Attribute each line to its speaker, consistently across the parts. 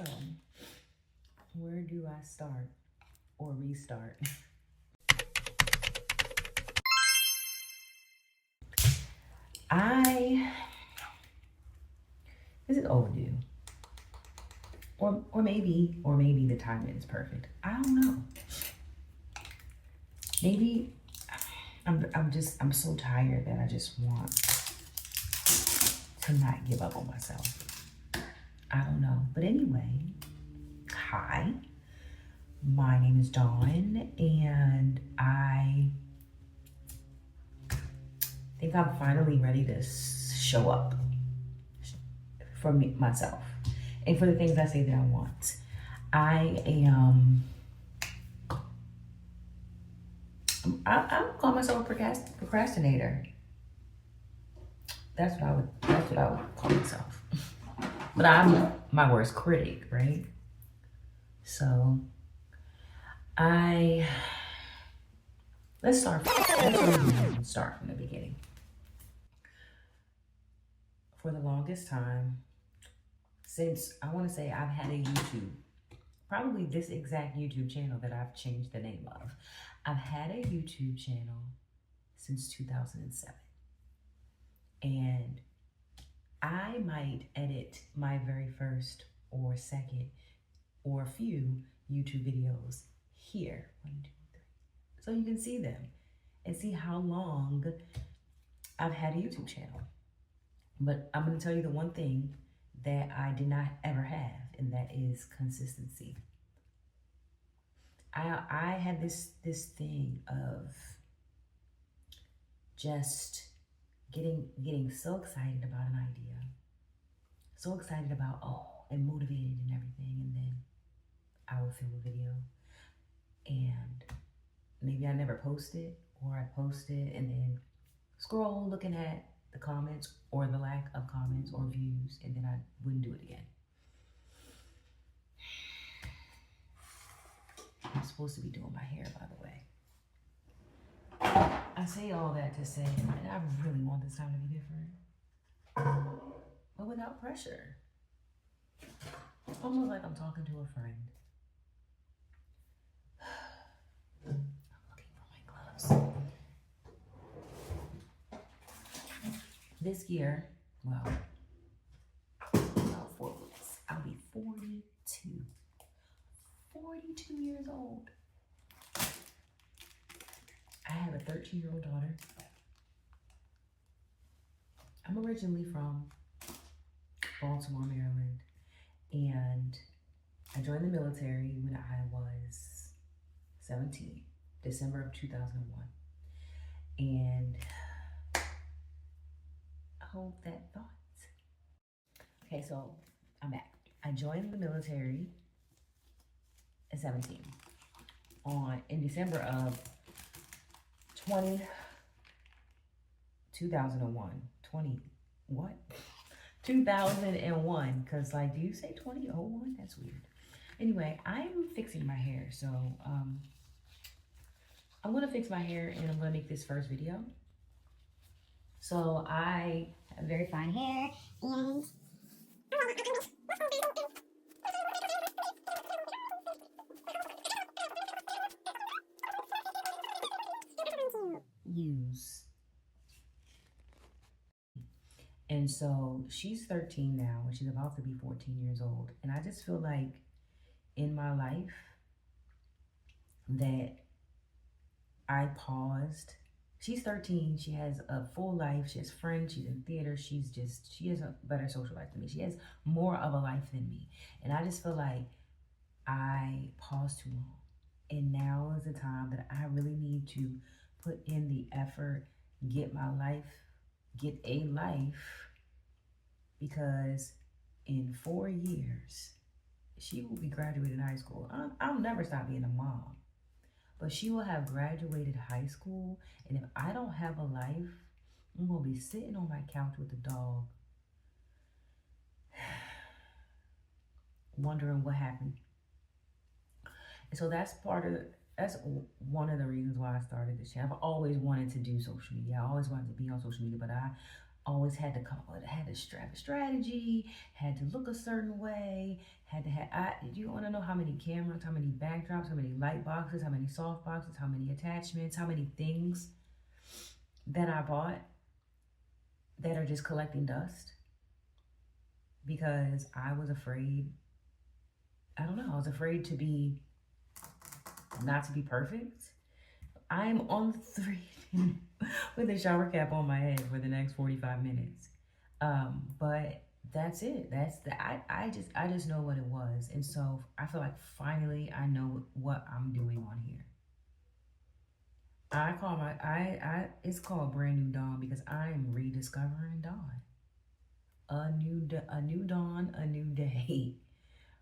Speaker 1: So, where do I start or restart? This is overdue. Or maybe the timing is perfect. I don't know. Maybe I'm so tired that I just want to not give up on myself. I don't know. But anyway, hi. My name is Dawn, and I think I'm finally ready to show up for myself and for the things I say that I want. I call myself a procrastinator. That's what I would call myself. But I'm my worst critic, right? So let's start from the beginning. For the longest time, since I want to say I've had a YouTube, probably this exact YouTube channel that I've changed the name of. I've had a YouTube channel since 2007. And I might edit my very first or second or few YouTube videos here. 1, 2, 3. So you can see them and see how long I've had a YouTube channel. But I'm going to tell you the one thing that I did not ever have, and that is consistency. I had this thing of just getting so excited about an idea, so excited about and motivated and everything, and then I would film a video, and maybe I never post it, or I post it and then scroll looking at the comments or the lack of comments or views, and then I wouldn't do it again. I'm supposed to be doing my hair, by the way. I say all that to say, and I really want this time to be different, but without pressure. Almost like I'm talking to a friend. I'm looking for my gloves. This year, well, about 4 weeks, I'll be 42. 42 years old. I have a 13-year-old daughter. I'm originally from Baltimore, Maryland, and I joined the military when I was 17, December of 2001. And hold that thought. Okay, so I'm back. I joined the military at 17 in December of 2001. 2001, because like, do you say 2001? That's weird. Anyway, I'm fixing my hair, so I'm gonna fix my hair and I'm gonna make this first video. So I have very fine hair and use. And so she's 13 now, and she's about to be 14 years old. And I just feel like in my life that I paused. She's 13, she has a full life, she has friends, she's in theater, she has a better social life than me. She has more of a life than me. And I just feel like I paused too long. And now is the time that I really need to put in the effort, get a life, because in 4 years, she will be graduating high school. I'll never stop being a mom, but she will have graduated high school. And if I don't have a life, I'm gonna be sitting on my couch with the dog, wondering what happened. And so that's one of the reasons why I started this channel. I've always wanted to do social media. I always wanted to be on social media, but always had to come up with, had to strap a strategy, had to look a certain way, had to have, you want to know how many cameras, how many backdrops, how many light boxes, how many soft boxes, how many attachments, how many things that I bought that are just collecting dust because I was afraid. I don't know. I was afraid to be, not to be perfect. I'm on three with a shower cap on my head for the next 45 minutes. But that's it. That's the, I just know what it was. And so I feel like finally I know what I'm doing on here. I call my, it's called Brand New Dawn because I am rediscovering dawn. A new dawn, a new day,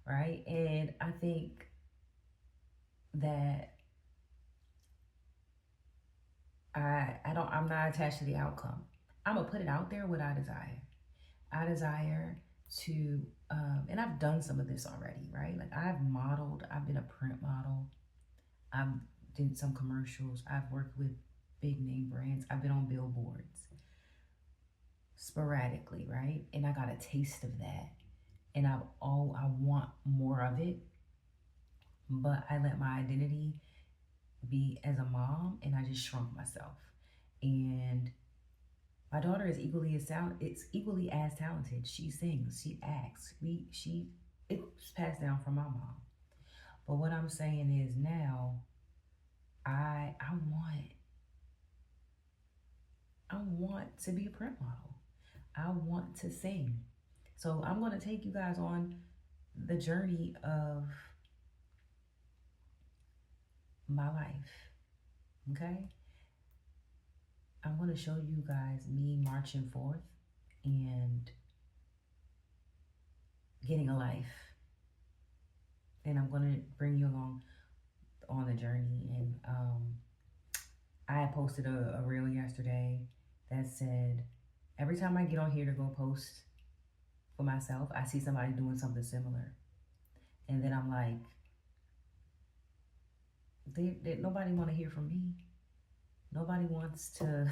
Speaker 1: right? And I think that I'm not attached to the outcome. I'm gonna put it out there what I desire. I desire to, and I've done some of this already, right? Like I've modeled, I've been a print model, I've did some commercials, I've worked with big name brands, I've been on billboards sporadically, right? And I got a taste of that, and I want more of it, but I let my identity be as a mom, and I just shrunk myself, and my daughter is equally as talented. She sings, she acts. It's passed down from my mom. But what I'm saying is now, I want to be a print model. I want to sing. So I'm going to take you guys on the journey of my life. Okay? I'm going to show you guys me marching forth and getting a life. And I'm going to bring you along on the journey. And I posted a reel yesterday that said, every time I get on here to go post for myself, I see somebody doing something similar. And then I'm like, nobody want to hear from me. Nobody wants to,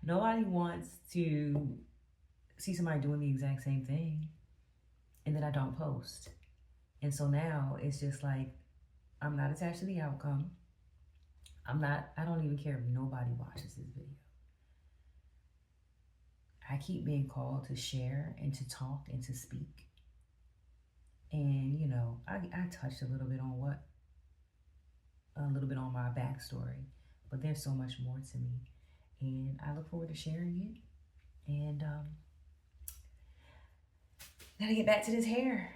Speaker 1: nobody wants to see somebody doing the exact same thing. And then I don't post. And so now it's just like, I'm not attached to the outcome. I don't even care if nobody watches this video. I keep being called to share and to talk and to speak. And, you know, I touched a little bit on my backstory, but there's so much more to me. And I look forward to sharing it. And gotta get back to this hair.